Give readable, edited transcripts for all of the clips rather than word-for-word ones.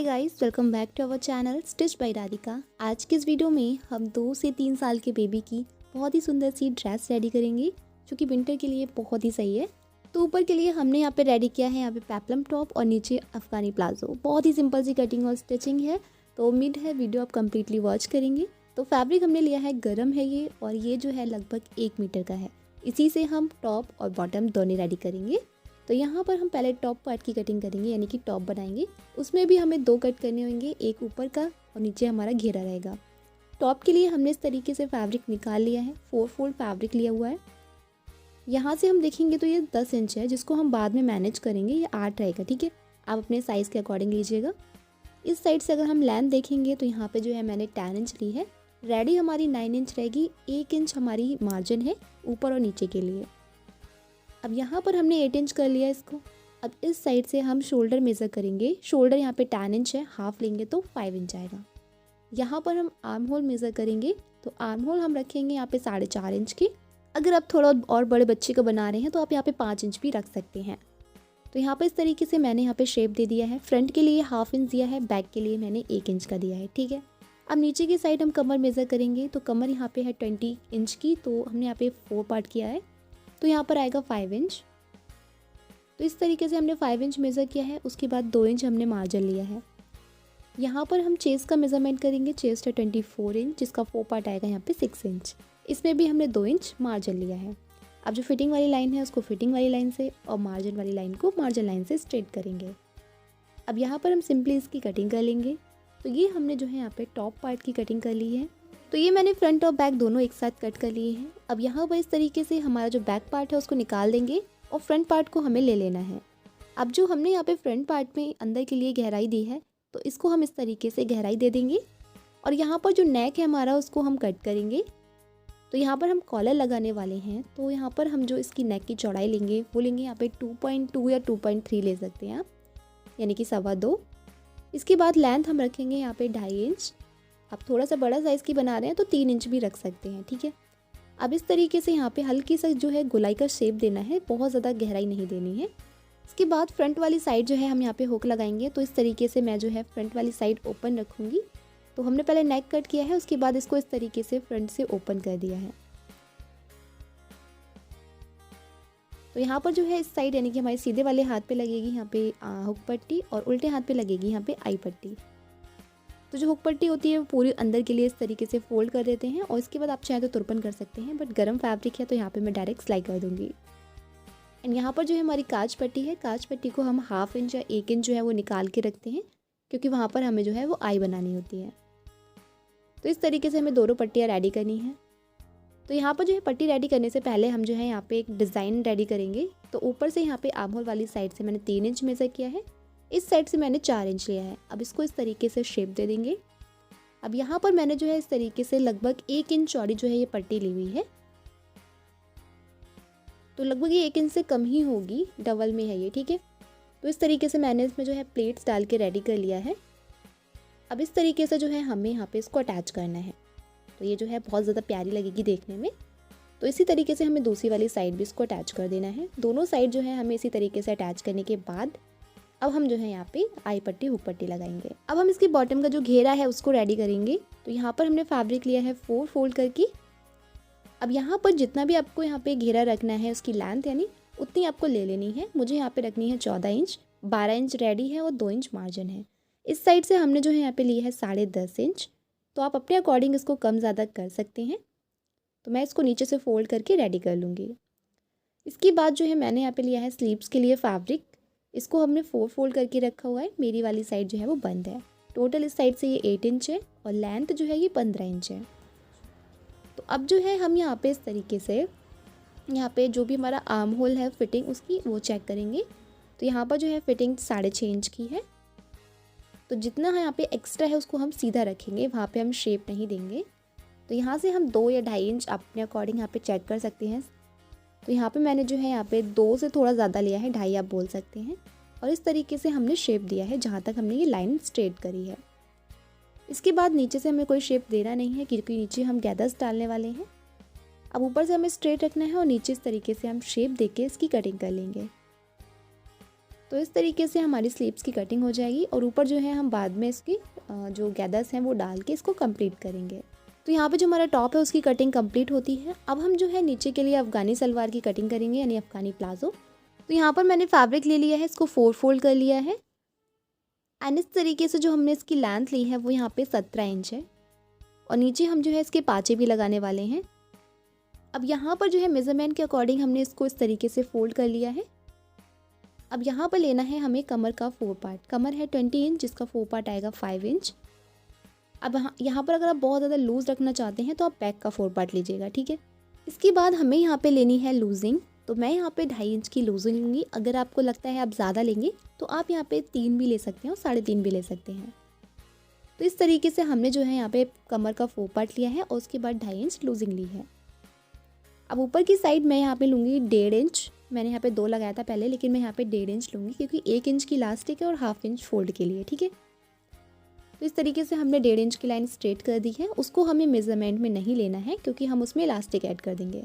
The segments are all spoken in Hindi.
Guys, welcome back to our channel Stitch by Radhika. आज के इस वीडियो में हम 2 से 3 साल के बेबी की बहुत ही सुंदर सी ड्रेस रेडी करेंगे जो कि विंटर के लिए बहुत ही सही है। तो ऊपर के लिए हमने यहाँ पे रेडी किया है यहाँ पे पेप्लम टॉप और नीचे अफगानी प्लाजो। बहुत ही सिंपल सी कटिंग और स्टिचिंग है, तो उम्मीद है वीडियो आप कम्प्लीटली वॉच करेंगे। तो फैब्रिक हमने लिया है गरम है ये, और ये जो है लगभग 1 मीटर का है। इसी से हम टॉप और बॉटम दोनों रेडी करेंगे। तो यहाँ पर हम पहले टॉप पार्ट की कटिंग करेंगे, यानी कि टॉप बनाएंगे। उसमें भी हमें 2 कट करने होंगे, एक ऊपर का और नीचे हमारा घेरा रहेगा। टॉप के लिए हमने इस तरीके से फैब्रिक निकाल लिया है, 4 फोल्ड फैब्रिक लिया हुआ है। यहाँ से हम देखेंगे तो ये 10 इंच है, जिसको हम बाद में मैनेज करेंगे, ये 8 रहेगा। ठीक है, आप अपने साइज़ के अकॉर्डिंग लीजिएगा। इस साइड से अगर हम लेंथ देखेंगे तो यहाँ पर जो है मैंने 10 इंच ली है। रेडी हमारी 9 इंच रहेगी, 1 इंच हमारी मार्जिन है ऊपर और नीचे के लिए। अब यहाँ पर हमने 8 इंच कर लिया इसको। अब इस साइड से हम शोल्डर मेज़र करेंगे। शोल्डर यहाँ पे 10 इंच है, हाफ लेंगे तो 5 इंच आएगा। यहाँ पर हम आर्म होल मेज़र करेंगे, तो आर्म होल हम रखेंगे यहाँ पे 4.5 इंच की। अगर आप थोड़ा और बड़े बच्चे का बना रहे हैं तो आप यहाँ पे 5 इंच भी रख सकते हैं। तो यहाँ पर इस तरीके से मैंने यहाँ पे शेप दे दिया है। फ्रंट के लिए हाफ इंच दिया है, बैक के लिए मैंने 1 इंच का दिया है। ठीक है, अब नीचे की साइड हम कमर मेज़र करेंगे। तो कमर यहाँ पे है 20 इंच की, तो हमने यहाँ पे 4 पार्ट किया है, तो यहाँ पर आएगा 5 इंच। तो इस तरीके से हमने 5 इंच मेज़र किया है। उसके बाद 2 इंच हमने मार्जिन लिया है। यहाँ पर हम चेस्ट का मेज़रमेंट करेंगे। चेस्ट है 24 इंच, जिसका 4 पार्ट आएगा यहाँ पे 6 इंच। इसमें भी हमने 2 इंच मार्जिन लिया है। अब जो फिटिंग वाली लाइन है उसको फिटिंग वाली लाइन से और मार्जिन वाली लाइन को मार्जिन लाइन से स्ट्रेट करेंगे। अब यहाँ पर हम सिंपली इसकी कटिंग कर लेंगे। तो ये हमने जो है यहाँ पे टॉप पार्ट की कटिंग कर ली है। तो ये मैंने फ्रंट और बैक दोनों एक साथ कट कर लिए हैं। अब यहाँ पर इस तरीके से हमारा जो बैक पार्ट है उसको निकाल देंगे और फ्रंट पार्ट को हमें ले लेना है। अब जो हमने यहाँ पे फ्रंट पार्ट में अंदर के लिए गहराई दी है, तो इसको हम इस तरीके से गहराई दे देंगे। और यहाँ पर जो नेक है हमारा उसको हम कट करेंगे। तो यहाँ पर हम कॉलर लगाने वाले हैं, तो यहाँ पर हम जो इसकी नेक की चौड़ाई लेंगे वो लेंगे यहाँ पे 2.2 या 2.3 ले सकते हैं आप, यानी कि 2.25। इसके बाद लेंथ हम रखेंगे यहाँ पे 2.5 इंच। आप थोड़ा सा बड़ा साइज़ की बना रहे हैं तो 3 इंच भी रख सकते हैं। ठीक है, अब इस तरीके से यहाँ पे हल्की सा जो है गोलाई का शेप देना है, बहुत ज़्यादा गहराई नहीं देनी है। इसके बाद फ्रंट वाली साइड जो है हम यहाँ पे हुक लगाएंगे। तो इस तरीके से मैं जो है फ्रंट वाली साइड ओपन रखूँगी। तो हमने पहले नेक कट किया है, उसके बाद इसको इस तरीके से फ्रंट से ओपन कर दिया है। तो यहाँ पर जो है इस साइड यानी कि हमारे सीधे वाले हाथ पे लगेगी यहाँ पे हुक पट्टी, और उल्टे हाथ पे लगेगी यहाँ पे आई पट्टी। तो जो हुक पट्टी होती है वो पूरी अंदर के लिए इस तरीके से फोल्ड कर देते हैं, और इसके बाद आप चाहें तो तुरपन कर सकते हैं, बट गर्म फैब्रिक है तो यहाँ पे मैं डायरेक्ट सिलाई कर दूँगी। एंड यहाँ पर जो है हमारी काज पट्टी है, काज पट्टी को हम 1/2 इंच या 1 इंच जो है वो निकाल के रखते हैं, क्योंकि वहाँ पर हमें जो है वो आई बनानी होती है। तो इस तरीके से हमें दोनों पट्टियाँ रेडी करनी है। तो यहाँ पर जो है पट्टी रेडी करने से पहले हम जो है यहाँ पे एक डिज़ाइन रेडी करेंगे। तो ऊपर से यहाँ पे आर्म होल वाली साइड से मैंने 3 इंच मेज़र किया है, इस साइड से मैंने 4 इंच लिया है। अब इसको इस तरीके से शेप दे देंगे। अब यहाँ पर मैंने जो है इस तरीके से लगभग 1 इंच चौड़ी जो है ये पट्टी ली हुई है। तो लगभग ये 1 इंच से कम ही होगी, डबल में है ये। ठीक है, तो इस तरीके से मैंने इसमें जो है प्लेट्स डाल के रेडी कर लिया है। अब इस तरीके से जो है हमें यहाँ पे इसको अटैच करना है। तो ये जो है बहुत ज़्यादा प्यारी लगेगी देखने में। तो इसी तरीके से हमें दूसरी वाली साइड भी इसको अटैच कर देना है। दोनों साइड जो है हमें इसी तरीके से अटैच करने के बाद अब हम जो है यहाँ पे आई पट्टी हुक पट्टी लगाएंगे। अब हम इसकी बॉटम का जो घेरा है उसको रेडी करेंगे। तो यहाँ पर हमने फैब्रिक लिया है 4 फोल्ड करके। अब यहाँ पर जितना भी आपको यहाँ पे घेरा रखना है उसकी लेंथ यानी उतनी आपको ले लेनी है। मुझे यहाँ पे रखनी है 14 इंच, 12 इंच रेडी है और 2 इंच मार्जिन है। इस साइड से हमने जो है यहाँ पे लिया है 10.5 इंच। तो आप अपने अकॉर्डिंग इसको कम ज़्यादा कर सकते हैं। तो मैं इसको नीचे से फोल्ड करके रेडी कर लूँगी। इसके बाद जो है मैंने यहाँ पे लिया है स्लीव्स के लिए फैब्रिक। इसको हमने 4 फोल्ड करके रखा हुआ है। मेरी वाली साइड जो है वो बंद है। टोटल इस साइड से ये 8 इंच है और लेंथ जो है ये 15 इंच है। तो अब जो है हम यहाँ पे इस तरीके से यहाँ पे जो भी हमारा आर्म होल है फिटिंग उसकी वो चेक करेंगे। तो यहाँ पर जो है फिटिंग 6.5 इंच की है। तो जितना यहाँ पे एक्स्ट्रा है उसको हम सीधा रखेंगे, वहाँ पे हम शेप नहीं देंगे। तो यहाँ से हम 2 या 2.5 इंच अपने अकॉर्डिंग यहाँ पे चेक कर सकते हैं। तो यहाँ पे मैंने जो है यहाँ पे 2 से थोड़ा ज़्यादा लिया है, 2.5 आप बोल सकते हैं। और इस तरीके से हमने शेप दिया है जहाँ तक हमने ये लाइन स्ट्रेट करी है। इसके बाद नीचे से हमें कोई शेप देना नहीं है, क्योंकि नीचे हम गैदर्स डालने वाले हैं। अब ऊपर से हमें स्ट्रेट रखना है और नीचे इस तरीके से हम शेप दे के इसकी कटिंग कर लेंगे। तो इस तरीके से हमारी स्लीव्स की कटिंग हो जाएगी और ऊपर जो है हम बाद में इसकी जो गैदर्स हैं वो डाल के इसको कंप्लीट करेंगे। तो यहाँ पे जो हमारा टॉप है उसकी कटिंग कंप्लीट होती है। अब हम जो है नीचे के लिए अफ़गानी सलवार की कटिंग करेंगे, यानी अफ़गानी प्लाजो। तो यहाँ पर मैंने फैब्रिक ले लिया है, इसको 4 फोल्ड कर लिया है एंड इस तरीके से जो हमने इसकी लेंथ ली है वो यहाँ पे 17 इंच है और नीचे हम जो है इसके पाँचे भी लगाने वाले हैं। अब यहाँ पर जो है मेजरमेंट के अकॉर्डिंग हमने इसको इस तरीके से फोल्ड कर लिया है। अब यहाँ पर लेना है हमें कमर का 4 पार्ट। कमर है 20 इंच जिसका 4 पार्ट आएगा 5 इंच। अब यहाँ पर अगर आप बहुत ज़्यादा लूज़ रखना चाहते हैं तो आप बैक का 4 पार्ट लीजिएगा, ठीक है। इसके बाद हमें यहाँ पे लेनी है लूजिंग। तो मैं यहाँ पे 2.5 इंच की लूजिंग लूँगी। अगर आपको लगता है आप ज़्यादा लेंगे तो आप यहाँ पे 3 भी ले सकते हैं और 3.5 भी ले सकते हैं। तो इस तरीके से हमने जो है यहाँ पे कमर का 4 पार्ट लिया है और उसके बाद 2.5 इंच लूजिंग ली है। अब ऊपर की साइड मैं यहाँ पे लूँगी 1.5 इंच। मैंने यहाँ पे 2 लगाया था पहले, लेकिन मैं यहाँ पे 1.5 इंच लूँगी क्योंकि 1 इंच की इलास्टिक है और 1/2 इंच फोल्ड के लिए, ठीक है। तो इस तरीके से हमने 1.5 इंच की लाइन स्ट्रेट कर दी है। उसको हमें मेजरमेंट में नहीं लेना है क्योंकि हम उसमें इलास्टिक ऐड कर देंगे।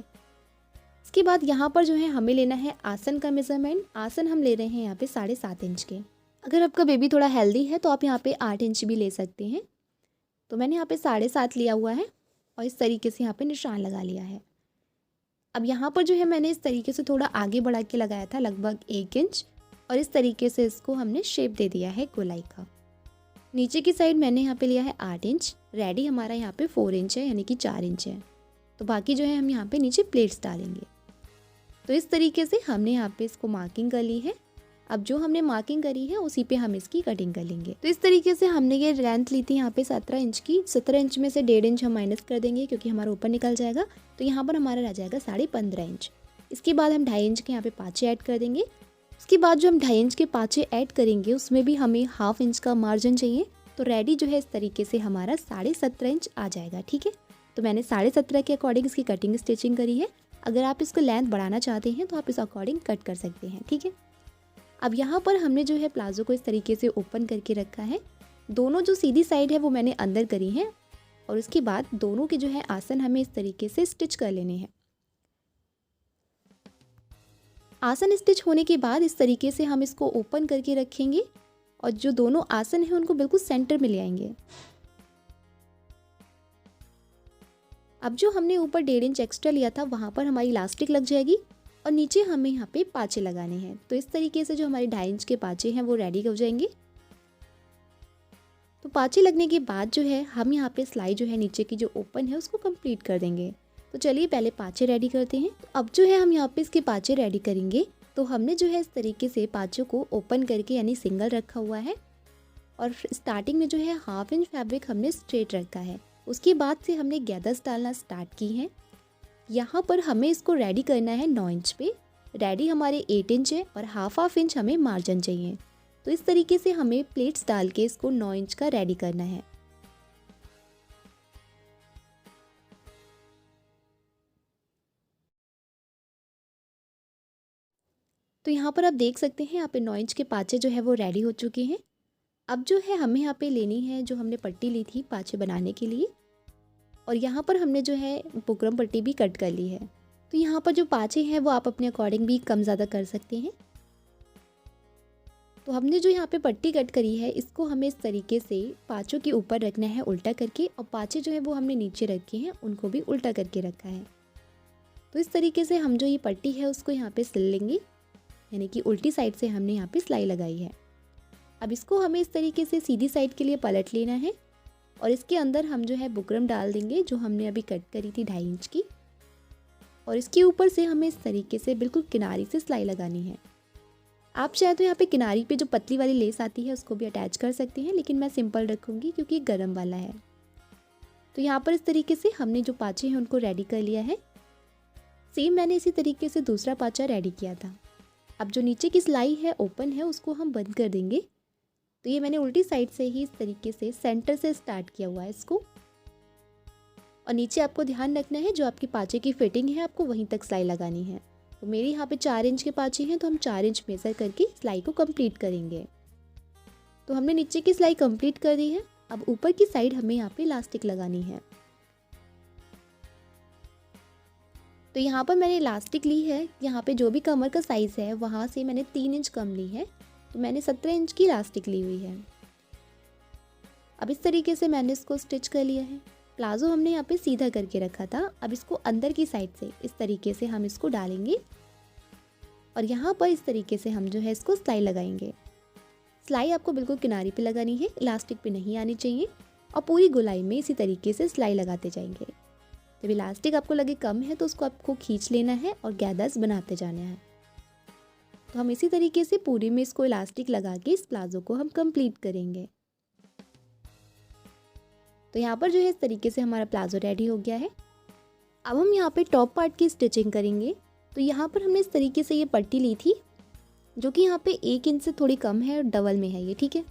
इसके बाद यहाँ पर जो है हमें लेना है आसन का मेजरमेंट। आसन हम ले रहे हैं यहाँ पे 7.5 इंच के। अगर आपका बेबी थोड़ा हेल्दी है तो आप यहाँ पे 8 इंच भी ले सकते हैं। तो मैंने यहाँ पे 7.5 लिया हुआ है और इस तरीके से यहाँ पे निशान लगा लिया है। अब यहाँ पर जो है मैंने इस तरीके से थोड़ा आगे बढ़ा के लगाया था, लगभग 1 इंच, और इस तरीके से इसको हमने शेप दे दिया है गोलाई का। नीचे की साइड मैंने यहाँ पे लिया है 8 इंच। रेडी हमारा यहाँ पे 4 इंच है, यानी कि 4 इंच है। तो बाकी जो है हम यहाँ पे नीचे प्लेट्स डालेंगे। तो इस तरीके से हमने यहाँ पे इसको मार्किंग कर ली है। अब जो हमने मार्किंग करी है उसी पे हम इसकी कटिंग कर लेंगे। तो इस तरीके से हमने ये लेंथ ली थी यहाँ पे 17 इंच की। 17 इंच में से 1.5 इंच हम माइनस कर देंगे क्योंकि हमारा ऊपर निकल जाएगा। तो यहाँ पर हमारा रह जाएगा 15.5 इंच। इसके बाद हम 2.5 इंच के यहाँ पे पाँचे ऐड कर देंगे। उसके बाद जो हम 2.5 इंच के पाँचे ऐड करेंगे उसमें भी हमें 1/2 इंच का मार्जिन चाहिए। तो रेडी जो है इस तरीके से हमारा 17.5 इंच आ जाएगा, ठीक है। तो मैंने 17.5 के अकॉर्डिंग इसकी कटिंग स्टिचिंग करी है। अगर आप इसको लेंथ बढ़ाना चाहते हैं तो आप इस अकॉर्डिंग कट कर सकते हैं, ठीक है। अब यहाँ पर हमने जो है प्लाजो को इस तरीके से ओपन करके रखा है। दोनों जो सीधी साइड है वो मैंने अंदर करी है और उसके बाद दोनों के जो है आसन हमें इस तरीके से स्टिच कर लेने हैं। आसन स्टिच होने के बाद इस तरीके से हम इसको ओपन करके रखेंगे और जो दोनों आसन हैं उनको बिल्कुल सेंटर में ले आएंगे। अब जो हमने ऊपर 1.5 इंच एक्स्ट्रा लिया था वहाँ पर हमारी इलास्टिक लग जाएगी और नीचे हमें यहाँ पे पाँचे लगाने हैं। तो इस तरीके से जो हमारे 2.5 इंच के पाँचे हैं वो रेडी हो जाएंगे। तो पाँचे लगने के बाद जो है हम यहाँ पे सिलाई जो है नीचे की जो ओपन है उसको कंप्लीट कर देंगे। तो चलिए पहले पाँचे रेडी करते हैं। तो अब जो है हम यहाँ पे इसके पाँचे रेडी करेंगे। तो हमने जो है इस तरीके से पाँचों को ओपन करके यानी सिंगल रखा हुआ है और स्टार्टिंग में जो है 1/2 इंच फैब्रिक हमने स्ट्रेट रखा है। उसके बाद से हमने गैदर्स डालना स्टार्ट की हैं। यहाँ पर हमें इसको रेडी करना है 9 इंच पे। रेडी हमारे 8 इंच है और 1/2 इंच हमें मार्जिन चाहिए। तो इस तरीके से हमें प्लेट्स डाल के इसको 9 इंच का रेडी करना है। तो यहाँ पर आप देख सकते हैं यहाँ पे 9 इंच के पाँचे जो है वो रेडी हो चुके हैं। अब जो है हमें यहाँ पे लेनी है जो हमने पट्टी ली थी पाँचे बनाने के लिए और यहाँ पर हमने जो है बुकरम पट्टी भी कट कर ली है। तो यहाँ पर जो पाँचे हैं वो आप अपने अकॉर्डिंग भी कम ज़्यादा कर सकते हैं। तो हमने जो यहाँ पे पट्टी कट करी है इसको हमें इस तरीके से पाँचों के ऊपर रखना है उल्टा करके और पाँचे जो है वो हमने नीचे रखे हैं उनको भी उल्टा करके रखा है। तो इस तरीके से हम जो ये पट्टी है उसको यहाँ पे सिल लेंगे, यानी कि उल्टी साइड से हमने यहाँ पे सिलाई लगाई है। अब इसको हमें इस तरीके से सीधी साइड के लिए पलट लेना है और इसके अंदर हम जो है बुकरम डाल देंगे जो हमने अभी कट करी थी 2.5 इंच की और इसके ऊपर से हमें इस तरीके से बिल्कुल किनारी से सिलाई लगानी है। आप चाहे तो यहाँ पे किनारी पे जो पतली वाली लेस आती है उसको भी अटैच कर सकते हैं, लेकिन मैं सिंपल रखूँगी क्योंकि गरम वाला है। तो यहाँ पर इस तरीके से हमने जो पाँचे हैं उनको रेडी कर लिया है। सेम मैंने इसी तरीके से दूसरा पाँचा रेडी किया था। अब जो नीचे की सिलाई है ओपन है उसको हम बंद कर देंगे। तो ये मैंने उल्टी साइड से ही इस तरीके से सेंटर से स्टार्ट किया हुआ है इसको और नीचे आपको ध्यान रखना है जो आपकी पाँचे की फिटिंग है आपको वहीं तक सिलाई लगानी है। तो मेरे यहाँ पे 4 इंच के पाँचे हैं तो हम 4 इंच मेज़र करके सिलाई को कंप्लीट करेंगे। तो हमने नीचे की सिलाई कंप्लीट कर दी है। अब ऊपर की साइड हमें यहाँ पे इलास्टिक लगानी है। तो यहाँ पर मैंने इलास्टिक ली है, यहाँ पे जो भी कमर का साइज़ है वहाँ से मैंने 3 इंच कम ली है तो मैंने 17 इंच की इलास्टिक ली हुई है। अब इस तरीके से मैंने इसको स्टिच कर लिया है। प्लाजो हमने यहाँ पे सीधा करके रखा था, अब इसको अंदर की साइड से इस तरीके से हम इसको डालेंगे और यहाँ पर इस तरीके से हम जो है इसको सिलाई लगाएंगे। सिलाई आपको बिल्कुल किनारे पे लगानी है, इलास्टिक पे नहीं आनी चाहिए और पूरी गोलाई में इसी तरीके से सिलाई लगाते जाएंगे। जब इलास्टिक आपको लगे कम है तो उसको आपको खींच लेना है और गैदर्स बनाते जाना है। तो हम इसी तरीके से पूरी में इसको इलास्टिक लगा के इस प्लाजो को हम कंप्लीट करेंगे। तो यहाँ पर जो है इस तरीके से हमारा प्लाजो रेडी हो गया है। अब हम यहाँ पे टॉप पार्ट की स्टिचिंग करेंगे। तो यहाँ पर हमने इस तरीके से ये पट्टी ली थी जो कि यहाँ पे 1 इंच से थोड़ी कम है और डबल में है ये, ठीक है।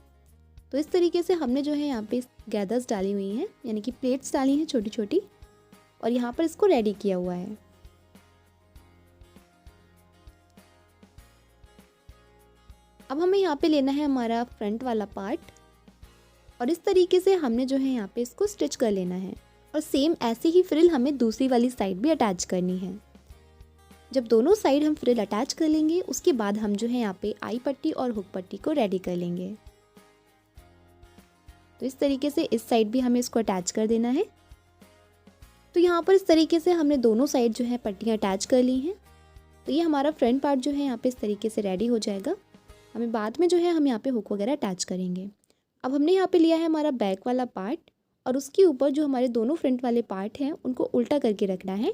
तो इस तरीके से हमने जो है यहाँ पे गैदर्स डाली हुई हैं, यानी कि प्लेट्स डाली हैं छोटी छोटी, और यहाँ पर इसको रेडी किया हुआ है। अब हमें यहाँ पे लेना है हमारा फ्रंट वाला पार्ट और इस तरीके से हमने जो है यहाँ पे इसको स्टिच कर लेना है और सेम ऐसे ही फ्रिल हमें दूसरी वाली साइड भी अटैच करनी है। जब दोनों साइड हम फ्रिल अटैच कर लेंगे उसके बाद हम जो है यहाँ पे आई पट्टी और हुक पट्टी को रेडी कर लेंगे। तो इस तरीके से इस साइड भी हमें इसको अटैच कर देना है। तो यहाँ पर इस तरीके से हमने दोनों साइड जो है पट्टियाँ अटैच कर ली हैं। तो ये हमारा फ्रंट पार्ट जो है यहाँ पे इस तरीके से रेडी हो जाएगा। हमें बाद में जो है हम यहाँ पे हुक वगैरह अटैच करेंगे। अब हमने यहाँ पे लिया है हमारा बैक वाला पार्ट और उसके ऊपर जो हमारे दोनों फ्रंट वाले पार्ट हैं उनको उल्टा करके रखना है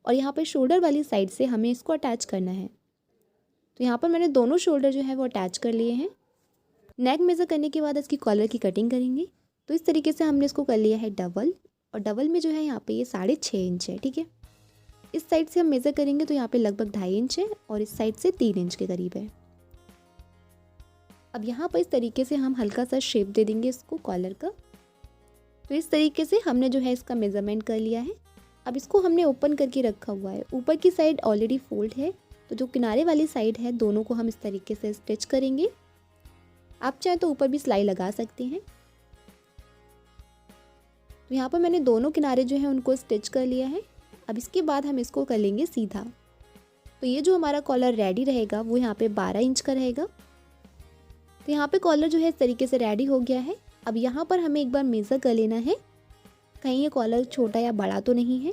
और यहाँ पे शोल्डर वाली साइड से हमें इसको अटैच करना है। तो यहाँ पर मैंने दोनों शोल्डर जो है वो अटैच कर लिए हैं। नेक मेज़र करने के बाद इसकी कॉलर की कटिंग करेंगे। तो इस तरीके से हमने इसको कर लिया है डबल, और डबल में जो है यहाँ पे ये 6.5 इंच है, ठीक है। इस साइड से हम मेज़र करेंगे तो यहाँ पे लगभग 2.5 इंच है और इस साइड से 3 इंच के करीब है। अब यहाँ पर इस तरीके से हम हल्का सा शेप दे देंगे इसको कॉलर का। तो इस तरीके से हमने जो है इसका मेज़रमेंट कर लिया है। अब इसको हमने ओपन करके रखा हुआ है। ऊपर की साइड ऑलरेडी फोल्ड है, तो जो किनारे वाली साइड है दोनों को हम इस तरीके से स्टिच करेंगे। आप चाहे तो ऊपर भी सिलाई लगा सकते हैं। तो यहाँ पर मैंने दोनों किनारे जो है उनको स्टिच कर लिया है। अब इसके बाद हम इसको कर लेंगे सीधा। तो ये जो हमारा कॉलर रेडी रहेगा वो यहाँ पे 12 इंच का रहेगा। तो यहाँ पे कॉलर जो है इस तरीके से रेडी हो गया है। अब यहाँ पर हमें एक बार मेज़र कर लेना है कहीं ये कॉलर छोटा या बड़ा तो नहीं है।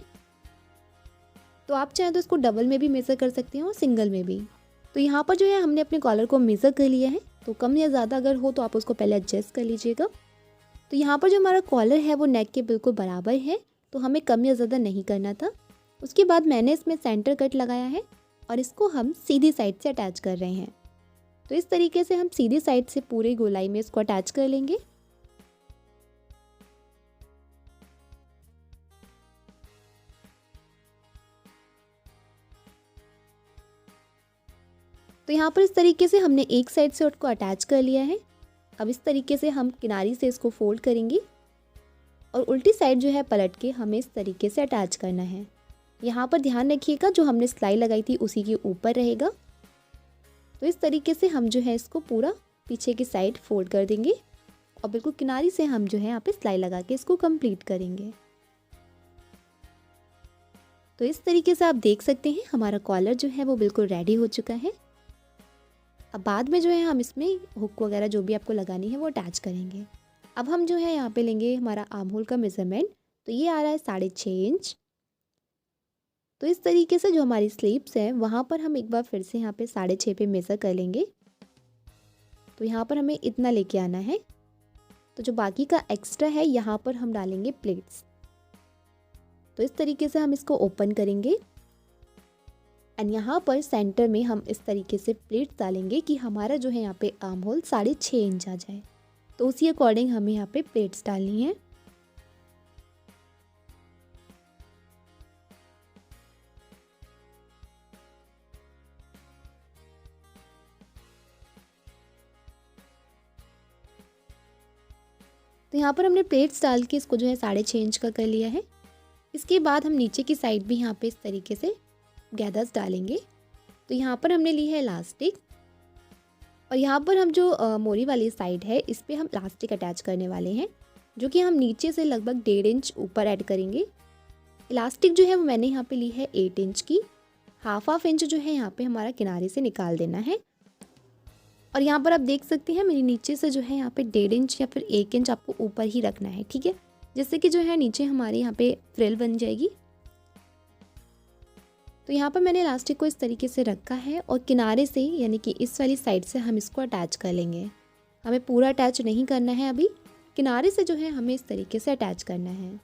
तो आप चाहें तो इसको डबल में भी मेज़र कर सकते हैं और सिंगल में भी। तो यहाँ पर जो है हमने अपने कॉलर को मेज़र कर लिया है। तो कम या ज़्यादा अगर हो तो आप उसको पहले एडजस्ट कर लीजिएगा। तो यहाँ पर जो हमारा कॉलर है वो नेक के बिल्कुल बराबर है, तो हमें कम या ज़्यादा नहीं करना था। उसके बाद मैंने इसमें सेंटर कट लगाया है और इसको हम सीधी साइड से अटैच कर रहे हैं। तो इस तरीके से हम सीधी साइड से पूरी गोलाई में इसको अटैच कर लेंगे। तो यहाँ पर इस तरीके से हमने एक साइड से उसको अटैच कर लिया है। अब इस तरीके से हम किनारी से इसको फोल्ड करेंगे और उल्टी साइड जो है पलट के हमें इस तरीके से अटैच करना है। यहाँ पर ध्यान रखिएगा जो हमने सिलाई लगाई थी उसी के ऊपर रहेगा। तो इस तरीके से हम जो है इसको पूरा पीछे की साइड फोल्ड कर देंगे और बिल्कुल किनारी से हम जो है यहाँ पे सिलाई लगा के इसको कंप्लीट करेंगे। तो इस तरीके से आप देख सकते हैं हमारा कॉलर जो है वो बिल्कुल रेडी हो चुका है। अब बाद में जो है हम इसमें हुक वगैरह जो भी आपको लगानी है वो अटैच करेंगे। अब हम जो है यहाँ पे लेंगे हमारा आर्म होल का मेज़रमेंट। तो ये आ रहा है 6.5 इंच। तो इस तरीके से जो हमारी स्लीव्स है वहाँ पर हम एक बार फिर से यहाँ पे 6.5 पे मेज़र कर लेंगे। तो यहाँ पर हमें इतना लेके आना है। तो जो बाकी का एक्स्ट्रा है यहाँ पर हम डालेंगे प्लेट्स। तो इस तरीके से हम इसको ओपन करेंगे एंड यहाँ पर सेंटर में हम इस तरीके से प्लेट्स डालेंगे कि हमारा जो है यहाँ पे आर्म होल 6.5 इंच आ जाए। तो उसी अकॉर्डिंग हमें यहाँ पे प्लेट्स डालनी है। तो यहाँ पर हमने प्लेट्स डाल के इसको जो है 6.5 इंच का कर लिया है। इसके बाद हम नीचे की साइड भी यहाँ पे इस तरीके से गैदर्स डालेंगे। तो यहाँ पर हमने ली है इलास्टिक और यहाँ पर हम जो मोरी वाली साइड है इस पे हम इलास्टिक अटैच करने वाले हैं, जो कि हम नीचे से लगभग 1.5 इंच ऊपर ऐड करेंगे। इलास्टिक जो है वो मैंने यहाँ पे ली है 8 इंच की। हाफ इंच जो है यहाँ पे हमारा किनारे से निकाल देना है। और यहाँ पर आप देख सकते हैं मेरे नीचे से जो है यहाँ पे 1.5 इंच या फिर 1 इंच आपको ऊपर ही रखना है, ठीक है, जिससे कि जो है नीचे हमारे यहाँ पे फ्रिल बन जाएगी। तो यहाँ पर मैंने इलास्टिक को इस तरीके से रखा है और किनारे से यानी कि इस वाली साइड से हम इसको अटैच कर लेंगे। हमें पूरा अटैच नहीं करना है, अभी किनारे से जो है हमें इस तरीके से अटैच करना है।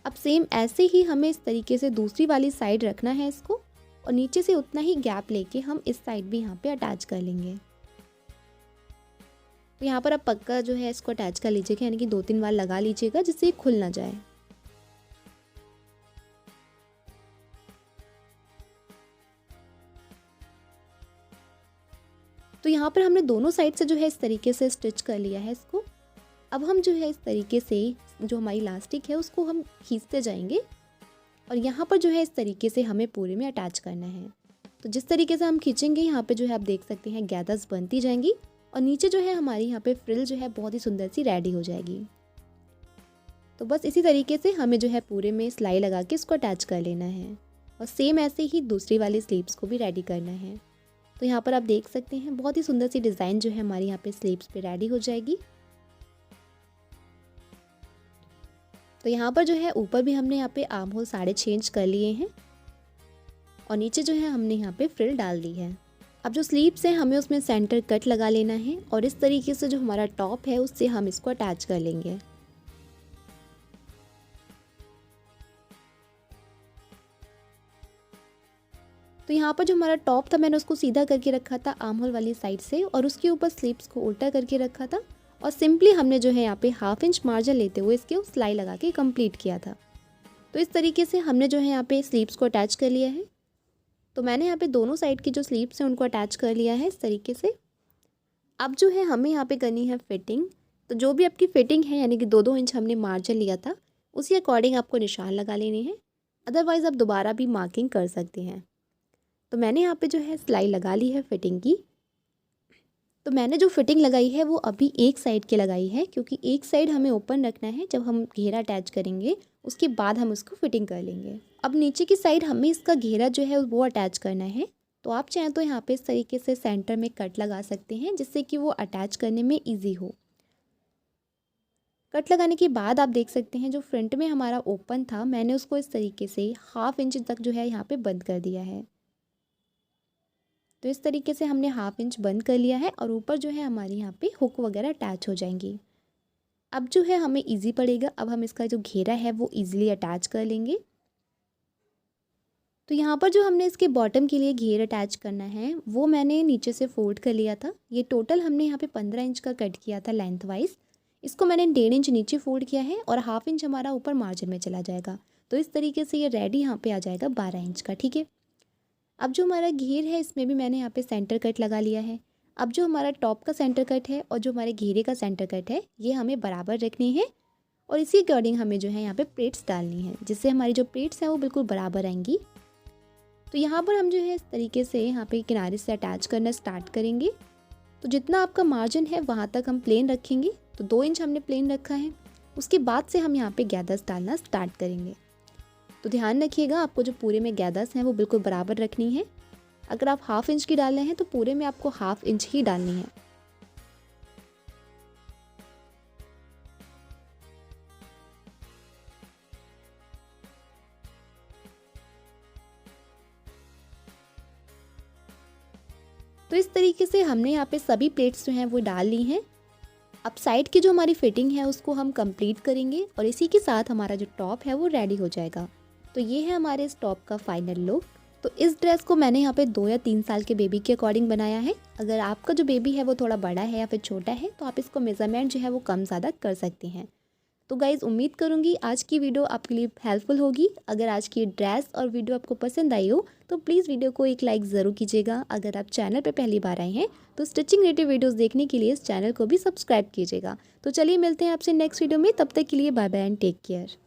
अब सेम ऐसे ही हमें इस तरीके से दूसरी वाली साइड रखना है इसको, और नीचे से उतना ही गैप लेके हम इस साइड भी यहाँ पे अटैच कर लेंगे। तो यहाँ पर आप पक्का जो है इसको अटैच कर लीजिएगा, यानी कि 2-3 बार लगा लीजिएगा जिससे खुल ना जाए। तो यहाँ पर हमने दोनों साइड से जो है इस तरीके से स्टिच कर लिया है इसको। अब हम जो है इस तरीके से जो हमारी इलास्टिक है उसको हम खींचते जाएंगे और यहाँ पर जो है इस तरीके से हमें पूरे में अटैच करना है। तो जिस तरीके से हम खींचेंगे यहाँ पे जो है आप देख सकते हैं गैदर्स बनती जाएंगी और नीचे जो है हमारी यहाँ पे फ्रिल जो है बहुत ही सुंदर सी रेडी हो जाएगी। तो बस इसी तरीके से हमें जो है पूरे में सिलाई लगा के इसको अटैच कर लेना है और सेम ऐसे ही दूसरी वाली स्लीव्स को भी रेडी करना है। तो यहाँ पर आप देख सकते हैं बहुत ही सुंदर सी डिज़ाइन जो है हमारी यहाँ पे स्लीव्स पे रेडी हो जाएगी। तो यहाँ पर जो है ऊपर भी हमने यहाँ पे आर्म होल 6.5 इंच कर लिए हैं और नीचे जो है हमने यहाँ पे फ्रिल डाल दी है। अब जो स्लीव्स हैं हमें उसमें सेंटर कट लगा लेना है और इस तरीके से जो हमारा टॉप है उससे हम इसको अटैच कर लेंगे। तो यहाँ पर जो हमारा टॉप था मैंने उसको सीधा करके रखा था आर्म होल वाली साइड से और उसके ऊपर स्लीव्स को उल्टा करके रखा था और सिंपली हमने जो है यहाँ पे 1/2 इंच मार्जिन लेते हुए इसके सिलाई लगा के कंप्लीट किया था। तो इस तरीके से हमने जो है यहाँ पे स्लीव्स को अटैच कर लिया है। तो मैंने यहाँ पे दोनों साइड की जो स्लीव्स हैं उनको अटैच कर लिया है इस तरीके से। अब जो है हमें यहाँ पे करनी है फिटिंग। तो जो भी आपकी फिटिंग है यानी कि 2-2 इंच हमने मार्जिन लिया था उसी अकॉर्डिंग आपको निशान लगा लेने हैं, अदरवाइज़ आप दोबारा भी मार्किंग कर सकते हैं। तो मैंने यहाँ पे जो है सिलाई लगा ली है फिटिंग की। तो मैंने जो फिटिंग लगाई है वो अभी एक साइड की लगाई है क्योंकि एक साइड हमें ओपन रखना है, जब हम घेरा अटैच करेंगे उसके बाद हम उसको फिटिंग कर लेंगे। अब नीचे की साइड हमें इसका घेरा जो है वो अटैच करना है। तो आप चाहें तो यहाँ पे इस तरीके से सेंटर में कट लगा सकते हैं जिससे कि वो अटैच करने में ईजी हो। कट लगाने के बाद आप देख सकते हैं जो फ्रंट में हमारा ओपन था मैंने उसको इस तरीके से 1/2 इंच तक जो है यहाँ पे बंद कर दिया है। तो इस तरीके से हमने 1/2 इंच बंद कर लिया है और ऊपर जो है हमारी यहाँ पे हुक वगैरह अटैच हो जाएंगी। अब जो है हमें इजी पड़ेगा, अब हम इसका जो घेरा है वो इजीली अटैच कर लेंगे। तो यहाँ पर जो हमने इसके बॉटम के लिए घेर अटैच करना है वो मैंने नीचे से फोल्ड कर लिया था। ये टोटल हमने यहाँ पे 15 इंच का कट किया था लेंथ वाइज। इसको मैंने 1.5 इंच नीचे फोल्ड किया है और 1/2 इंच हमारा ऊपर मार्जिन में चला जाएगा। तो इस तरीके से ये रेडी यहाँ पे आ जाएगा 12 इंच का, ठीक है। अब जो हमारा घेर है इसमें भी मैंने यहाँ पे सेंटर कट लगा लिया है। अब जो हमारा टॉप का सेंटर कट है और जो हमारे घेरे का सेंटर कट है ये हमें बराबर रखने हैं और इसी अकॉर्डिंग हमें जो है यहाँ पे प्लेट्स डालनी है जिससे हमारी जो प्लेट्स हैं वो बिल्कुल बराबर आएंगी। तो यहाँ पर हम जो है इस तरीके से यहाँ पे किनारे से अटैच करना स्टार्ट करेंगे। तो जितना आपका मार्जिन है वहाँ तक हम प्लेन रखेंगे। तो 2 इंच हमने प्लेन रखा है, उसके बाद से हम यहाँ पे गैदर्स डालना स्टार्ट करेंगे। तो ध्यान रखिएगा आपको जो पूरे में गैदर्स हैं वो बिल्कुल बराबर रखनी है। अगर आप 1/2 इंच की डाल रहे हैं तो पूरे में आपको 1/2 इंच ही डालनी है। तो इस तरीके से हमने यहाँ पे सभी प्लेट्स जो हैं वो डाल ली हैं। अब साइड की जो हमारी फिटिंग है उसको हम कंप्लीट करेंगे और इसी के साथ हमारा जो टॉप है वो रेडी हो जाएगा। तो ये है हमारे इस टॉप का फाइनल लुक। तो इस ड्रेस को मैंने यहाँ पे 2 या 3 साल के बेबी के अकॉर्डिंग बनाया है। अगर आपका जो बेबी है वो थोड़ा बड़ा है या फिर छोटा है तो आप इसको मेज़रमेंट जो है वो कम ज़्यादा कर सकते हैं। तो गाइज़ उम्मीद करूँगी आज की वीडियो आपके लिए हेल्पफुल होगी। अगर आज की ड्रेस और वीडियो आपको पसंद आई हो तो प्लीज़ वीडियो को एक लाइक ज़रूर कीजिएगा। अगर आप चैनल पर पहली बार आए हैं तो स्टिचिंग रिलेटेड वीडियोज़ देखने के लिए इस चैनल को भी सब्सक्राइब कीजिएगा। तो चलिए मिलते हैं आपसे नेक्स्ट वीडियो में, तब तक के लिए bye bye and take care.